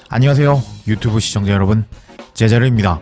안녕하세요 유튜브 시청자 여러분, 제자르입니다.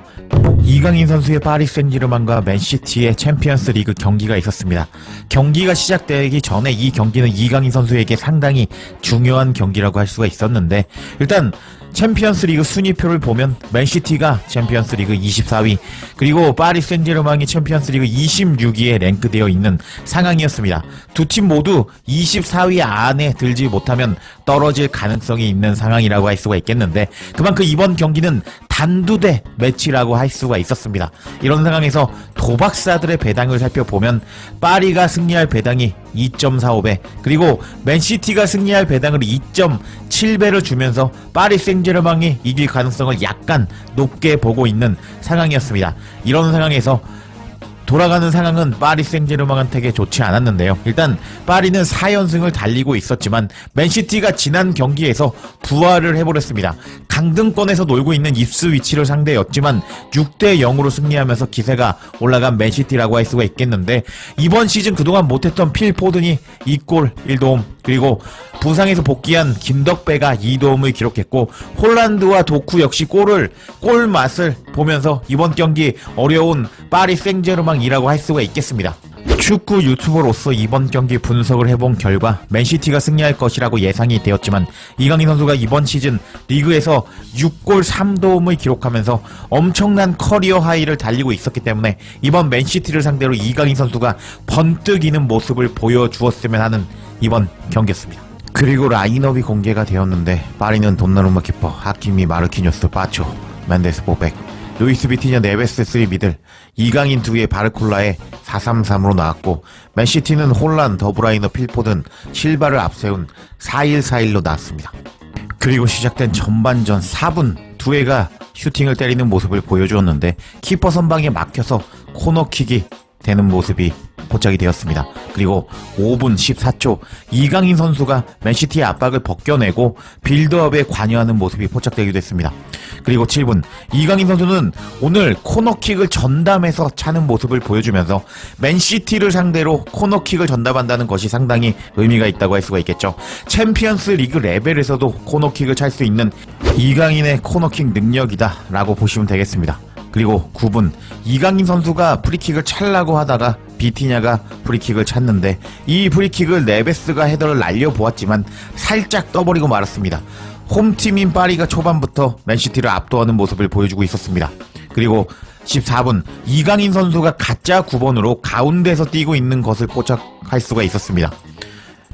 이강인 선수의 파리 생제르맹과 맨시티의 챔피언스 리그 경기가 있었습니다. 경기가 시작되기 전에 이 경기는 이강인 선수에게 상당히 중요한 경기라고 할 수가 있었는데, 일단 챔피언스 리그 순위표를 보면 맨시티가 챔피언스 리그 24위, 그리고 파리 생제르맹이 챔피언스 리그 26위에 랭크되어 있는 상황이었습니다. 두 팀 모두 24위 안에 들지 못하면 떨어질 가능성이 있는 상황이라고 할 수가 있겠는데, 그만큼 이번 경기는 단두대 매치라고 할 수가 있었습니다. 이런 상황에서 도박사들의 배당을 살펴보면 파리가 승리할 배당이 2.45배, 그리고 맨시티가 승리할 배당을 2.7배를 주면서 파리 생제르맹이 이길 가능성을 약간 높게 보고 있는 상황이었습니다. 이런 상황에서 돌아가는 상황은 파리 생제르맹한테 좋지 않았는데요. 일단 파리는 4연승을 달리고 있었지만 맨시티가 지난 경기에서 부활을 해버렸습니다. 강등권에서 놀고 있는 입스위치를 상대였지만 6대 0으로 승리하면서 기세가 올라간 맨시티라고 할 수가 있겠는데, 이번 시즌 그동안 못했던 필 포든이 2골 1도움, 그리고 부상에서 복귀한 김덕배가 2도움을 기록했고, 홀란드와 도쿠 역시 골 맛을 보면서 이번 경기 어려운 파리 생제르맹이라고 할 수가 있겠습니다. 축구 유튜버로서 이번 경기 분석을 해본 결과 맨시티가 승리할 것이라고 예상이 되었지만, 이강인 선수가 이번 시즌 리그에서 6골 3도움을 기록하면서 엄청난 커리어 하이를 달리고 있었기 때문에 이번 맨시티를 상대로 이강인 선수가 번뜩이는 모습을 보여주었으면 하는 이번 경기였습니다. 그리고 라인업이 공개가 되었는데, 파리는 돈나루마 키퍼, 하키미, 마르키뉴스, 파초, 멘데스, 보백, 루이스 비티냐, 네베스 3 미들, 이강인 2의 바르콜라에 4-3-3으로 나왔고, 맨시티는 홀란, 더브라이너, 필포든, 실바를 앞세운 4-1-4-1로 나왔습니다. 그리고 시작된 전반전 4분 2회가 슈팅을 때리는 모습을 보여주었는데, 키퍼 선방에 막혀서 코너킥이 되는 모습이 포착이 되었습니다. 그리고 5분 14초 이강인 선수가 맨시티의 압박을 벗겨내고 빌드업에 관여하는 모습이 포착되기도 했습니다. 그리고 7분 이강인 선수는 오늘 코너킥을 전담해서 차는 모습을 보여주면서 맨시티를 상대로 코너킥을 전담한다는 것이 상당히 의미가 있다고 할 수가 있겠죠. 챔피언스 리그 레벨에서도 코너킥을 찰 수 있는 이강인의 코너킥 능력이다 라고 보시면 되겠습니다. 그리고 9분 이강인 선수가 프리킥을 찰라고 하다가 비티냐가 프리킥을 찼는데, 이 프리킥을 네베스가 헤더를 날려보았지만 살짝 떠버리고 말았습니다. 홈팀인 파리가 초반부터 맨시티를 압도하는 모습을 보여주고 있었습니다. 그리고 14분 이강인 선수가 가짜 9번으로 가운데서 뛰고 있는 것을 포착할 수가 있었습니다.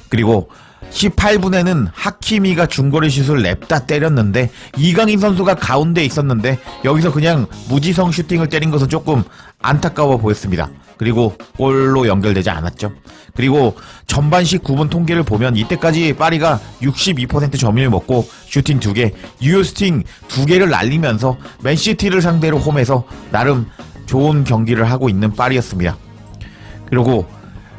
그리고 18분에는 하키미가 중거리 슛을 냅다 때렸는데, 이강인 선수가 가운데 있었는데 여기서 그냥 무지성 슈팅을 때린 것은 조금 안타까워 보였습니다. 그리고 골로 연결되지 않았죠. 그리고 전반 19분 통계를 보면 이때까지 파리가 62% 점유율을 먹고 슈팅 2개, 유효슈팅 2개를 날리면서 맨시티를 상대로 홈에서 나름 좋은 경기를 하고 있는 파리였습니다. 그리고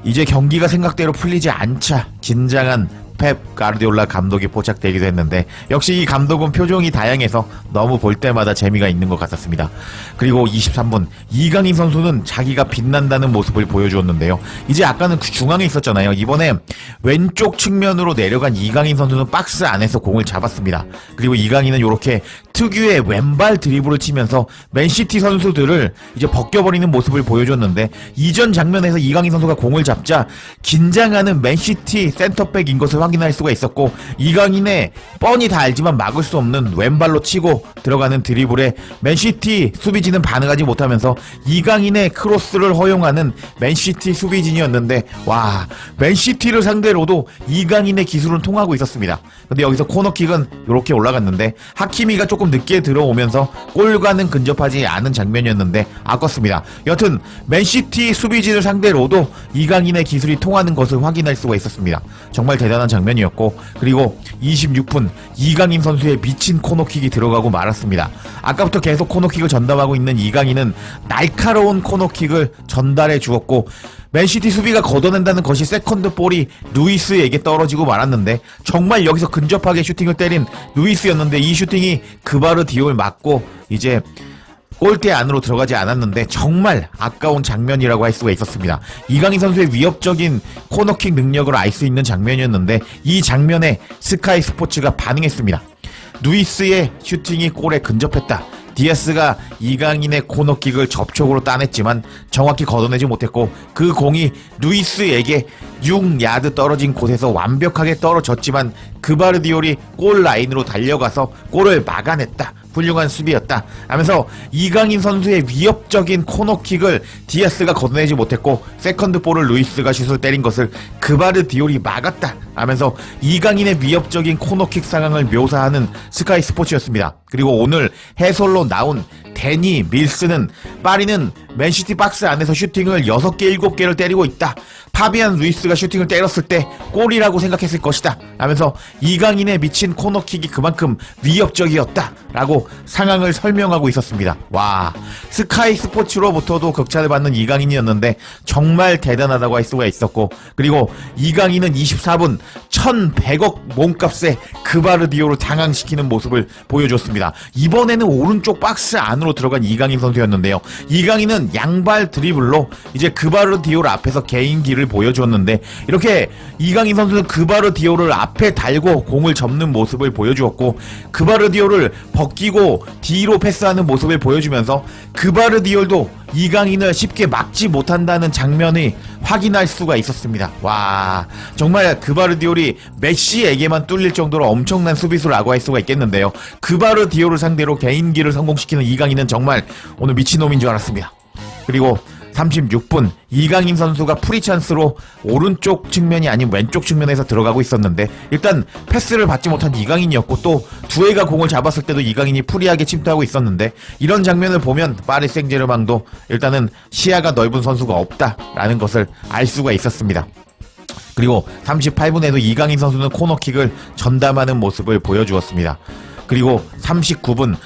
이제 경기가 생각대로 풀리지 않자 긴장한 펩 가르디올라 감독이 포착되기도 했는데, 역시 이 감독은 표정이 다양해서 너무 볼 때마다 재미가 있는 것 같았습니다. 그리고 23분 이강인 선수는 자기가 빛난다는 모습을 보여주었는데요. 이제 아까는 중앙에 있었잖아요. 이번에 왼쪽 측면으로 내려간 이강인 선수는 박스 안에서 공을 잡았습니다. 그리고 이강인은 이렇게 특유의 왼발 드리블을 치면서 맨시티 선수들을 이제 벗겨버리는 모습을 보여줬는데, 이전 장면에서 이강인 선수가 공을 잡자 긴장하는 맨시티 센터백인 것을 확인할 수가 있었고, 이강인의 뻔히 다 알지만 막을 수 없는 왼발로 치고 들어가는 드리블에 맨시티 수비진은 반응하지 못하면서 이강인의 크로스를 허용하는 맨시티 수비진이었는데, 와, 맨시티를 상대로도 이강인의 기술은 통하고 있었습니다. 근데 여기서 코너킥은 이렇게 올라갔는데 하키미가 조금 늦게 들어오면서 골과는 근접하지 않은 장면이었는데 아깝습니다. 여튼 맨시티 수비진을 상대로도 이강인의 기술이 통하는 것을 확인할 수가 있었습니다. 정말 대단한 장면이었고, 그리고 26분 이강인 선수의 미친 코너킥이 들어가고 말았습니다. 아까부터 계속 코너킥을 전담하고 있는 이강인은 날카로운 코너킥을 전달해 주었고, 맨시티 수비가 걷어낸다는 것이 세컨드 볼이 루이스에게 떨어지고 말았는데, 정말 여기서 근접하게 슈팅을 때린 루이스였는데 이 슈팅이 그바르디올을 맞고 이제 골대 안으로 들어가지 않았는데 정말 아까운 장면이라고 할 수가 있었습니다. 이강인 선수의 위협적인 코너킥 능력을 알 수 있는 장면이었는데 이 장면에 스카이 스포츠가 반응했습니다. 루이스의 슈팅이 골에 근접했다. 디아스가 이강인의 코너킥을 접촉으로 따냈지만 정확히 걷어내지 못했고 그 공이 루이스에게 6야드 떨어진 곳에서 완벽하게 떨어졌지만 그바르디올이 골 라인으로 달려가서 골을 막아냈다. 훌륭한 수비였다 하면서 이강인 선수의 위협적인 코너킥을 디아스가 걷어내지 못했고 세컨드 볼을 루이스가 슛을 때린 것을 그바르디올이 막았다 하면서 이강인의 위협적인 코너킥 상황을 묘사하는 스카이 스포츠였습니다. 그리고 오늘 해설로 나온 데니 밀스는 파리는 맨시티 박스 안에서 슈팅을 6개, 7개를 때리고 있다. 파비안 루이스가 슈팅을 때렸을 때 골이라고 생각했을 것이다 하면서 이강인의 미친 코너킥이 그만큼 위협적이었다 라고 상황을 설명하고 있었습니다. 와, 스카이 스포츠로부터도 극찬을 받는 이강인이었는데 정말 대단하다고 할 수가 있었고, 그리고 이강인은 24분 1100억 몸값에 그바르디오를 당황시키는 모습을 보여줬습니다. 이번에는 오른쪽 박스 안으로 들어간 이강인 선수였는데요. 이강인은 양발 드리블로 이제 그바르디오를 앞에서 개인기를 보여주었는데, 이렇게 이강인 선수는 그바르디오를 앞에 달고 공을 접는 모습을 보여주었고, 그바르디오를 벗기고 뒤로 패스하는 모습을 보여주면서 그바르디올도 이강인을 쉽게 막지 못한다는 장면이 확인할 수가 있었습니다. 와, 정말 그바르디올이 메시에게만 뚫릴 정도로 엄청난 수비수라고 할 수가 있겠는데요. 그바르디올을 상대로 개인기를 성공시키는 이강인은 정말 오늘 미친놈인 줄 알았습니다. 그리고 36분 이강인 선수가 프리 찬스로 오른쪽 측면이 아닌 왼쪽 측면에서 들어가고 있었는데, 일단 패스를 받지 못한 이강인이었고 또 두에가 공을 잡았을 때도 이강인이 프리하게 침투하고 있었는데, 이런 장면을 보면 파리 생제르맹도 일단은 시야가 넓은 선수가 없다라는 것을 알 수가 있었습니다. 그리고 38분에도 이강인 선수는 코너킥을 전담하는 모습을 보여주었습니다. 그리고 39분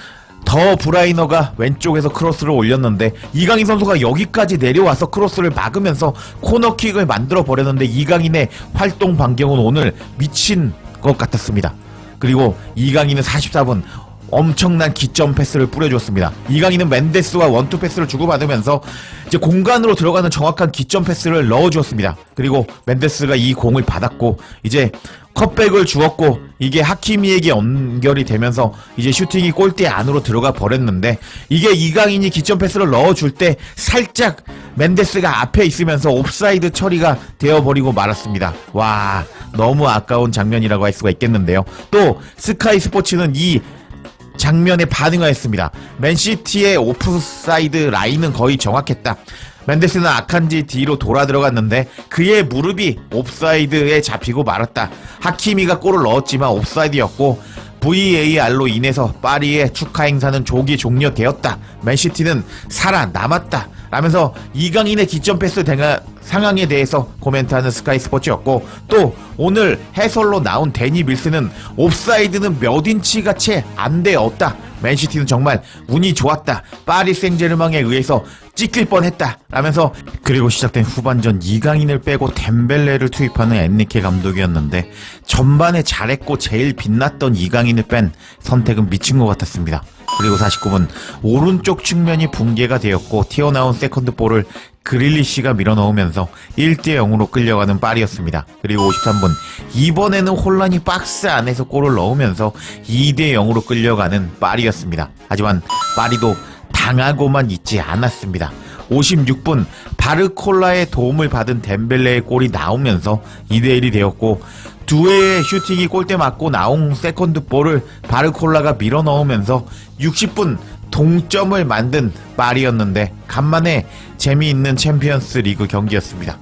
더 브라이너가 왼쪽에서 크로스를 올렸는데 이강인 선수가 여기까지 내려와서 크로스를 막으면서 코너킥을 만들어 버렸는데, 이강인의 활동 반경은 오늘 미친 것 같았습니다. 그리고 이강인은 44분 엄청난 기점 패스를 뿌려줬습니다. 이강인은 멘데스와 원투 패스를 주고받으면서 이제 공간으로 들어가는 정확한 기점 패스를 넣어주었습니다. 그리고 멘데스가 이 공을 받았고 이제 컷백을 주었고 이게 하키미에게 연결이 되면서 이제 슈팅이 골대 안으로 들어가 버렸는데, 이게 이강인이 기점 패스를 넣어줄 때 살짝 멘데스가 앞에 있으면서 옵사이드 처리가 되어버리고 말았습니다. 와, 너무 아까운 장면이라고 할 수가 있겠는데요. 또 스카이 스포츠는 이 장면에 반응하였습니다. 맨시티의 오프사이드 라인은 거의 정확했다. 멘데스는 아칸지 뒤로 돌아 들어갔는데 그의 무릎이 옵사이드에 잡히고 말았다. 하키미가 골을 넣었지만 옵사이드였고 VAR로 인해서 파리의 축하 행사는 조기 종료되었다. 맨시티는 살아남았다 라면서 이강인의 기점 패스 상황에 대해서 코멘트하는 스카이 스포츠였고, 또 오늘 해설로 나온 데니 밀스는 옵사이드는 몇 인치가 채 안 되었다. 맨시티는 정말 운이 좋았다. 파리 생제르맹에 의해서 찍힐 뻔했다 라면서, 그리고 시작된 후반전 이강인을 빼고 덴벨레를 투입하는 엔리케 감독이었는데 전반에 잘했고 제일 빛났던 이강인을 뺀 선택은 미친 것 같았습니다. 그리고 49분 오른쪽 측면이 붕괴가 되었고 튀어나온 세컨드 볼을 그릴리시가 밀어넣으면서 1대0으로 끌려가는 파리였습니다. 그리고 53분 이번에는 혼란이 박스 안에서 골을 넣으면서 2대0으로 끌려가는 파리였습니다. 하지만 파리도 당하고만 있지 않았습니다. 56분 바르콜라의 도움을 받은 덴벨레의 골이 나오면서 2대1이 되었고, 두회의 슈팅이 골대 맞고 나온 세컨드 볼을 바르콜라가 밀어넣으면서 60분 동점을 만든 파리였는데 간만에 재미있는 챔피언스 리그 경기였습니다.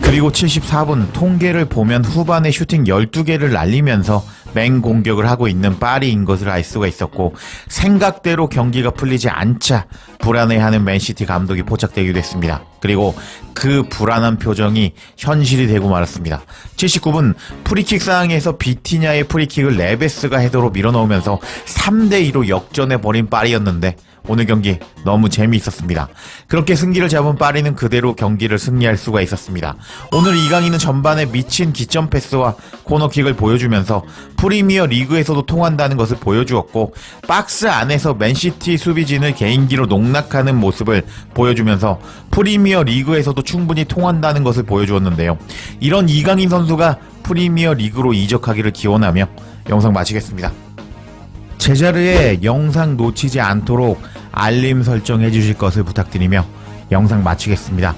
그리고 74분 통계를 보면 후반에 슈팅 12개를 날리면서 맹공격을 하고 있는 파리인 것을 알 수가 있었고, 생각대로 경기가 풀리지 않자 불안해하는 맨시티 감독이 포착되기도 했습니다. 그리고 그 불안한 표정이 현실이 되고 말았습니다. 79분 프리킥 상황에서 비티냐의 프리킥을 레베스가 헤더로 밀어넣으면서 3대2로 역전해버린 파리였는데 오늘 경기 너무 재미있었습니다. 그렇게 승기를 잡은 파리는 그대로 경기를 승리할 수가 있었습니다. 오늘 이강인은 전반에 미친 기점 패스와 코너킥을 보여주면서 프리미어 리그에서도 통한다는 것을 보여주었고, 박스 안에서 맨시티 수비진을 개인기로 농락하는 모습을 보여주면서 프리미어 리그에서도 충분히 통한다는 것을 보여주었는데요. 이런 이강인 선수가 프리미어 리그로 이적하기를 기원하며 영상 마치겠습니다. 제자르의 영상 놓치지 않도록 알림 설정해 주실 것을 부탁드리며 영상 마치겠습니다.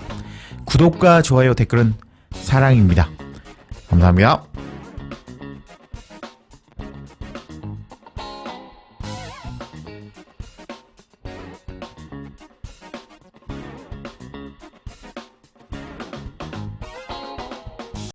구독과 좋아요, 댓글은 사랑입니다. 감사합니다.